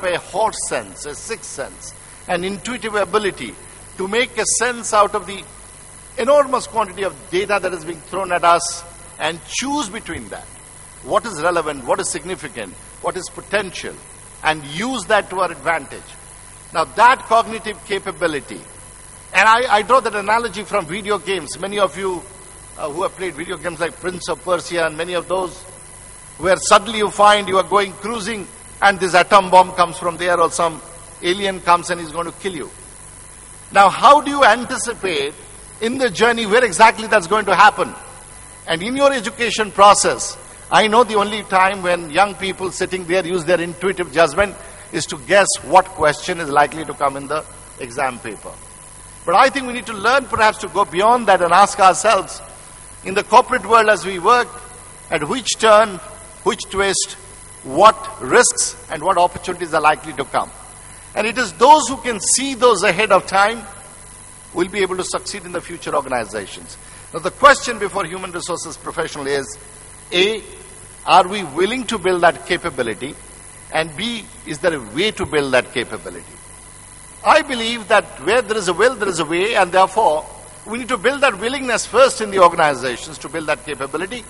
develop a horse sense, a sixth sense, an intuitive ability to make a sense out of the enormous quantity of data that is being thrown at us and choose between that. What is relevant, what is significant, what is potential, and use that to our advantage. Now that cognitive capability, and I draw that analogy from video games. Many of you who have played video games like Prince of Persia and many of those, where suddenly you find you are going cruising and this atom bomb comes from there or some alien comes and is going to kill you. Now how do you anticipate in the journey where exactly that's going to happen? And in your education process, I know the only time when young people sitting there use their intuitive judgment is to guess what question is likely to come in the exam paper. But I think we need to learn perhaps to go beyond that and ask ourselves, in the corporate world as we work, at which turn, which twist, what risks and what opportunities are likely to come. And it is those who can see those ahead of time will be able to succeed in the future organizations. Now the question before human resources professional is, A, are we willing to build that capability? And B, is there a way to build that capability? I believe that where there is a will, there is a way, and therefore we need to build that willingness first in the organizations to build that capability.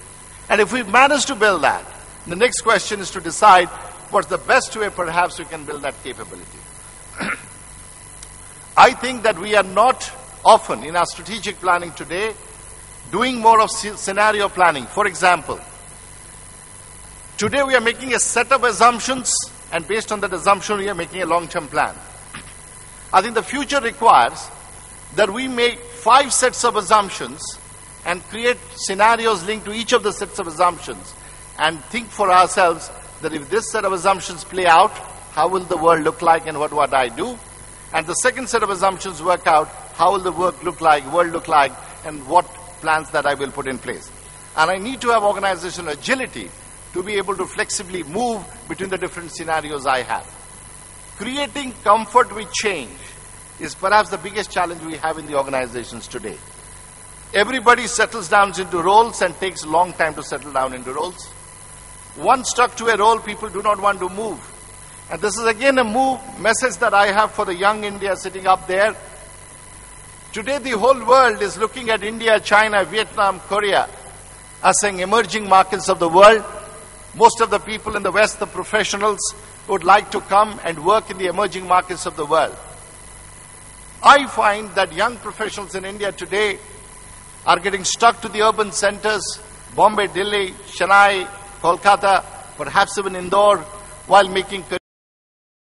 And if we manage to build that, the next question is to decide what's the best way perhaps we can build that capability. I think that we are not often in our strategic planning today doing more of scenario planning. For example, today we are making a set of assumptions, and based on that assumption we are making a long-term plan. I think the future requires that we make 5 sets of assumptions and create scenarios linked to each of the sets of assumptions and think for ourselves that if this set of assumptions play out, how will the world look like and what would I do? And the second set of assumptions work out, how will the world look like, and what plans that I will put in place. And I need to have organizational agility to be able to flexibly move between the different scenarios I have. Creating comfort with change is perhaps the biggest challenge we have in the organizations today. Everybody settles down into roles and takes a long time to settle down into roles. Once stuck to a role, people do not want to move. And this is again a message that I have for the young India sitting up there. Today the whole world is looking at India, China, Vietnam, Korea as saying emerging markets of the world. Most of the people in the West, the professionals, would like to come and work in the emerging markets of the world. I find that young professionals in India today are getting stuck to the urban centers, Bombay, Delhi, Chennai, Kolkata, perhaps even Indore, while making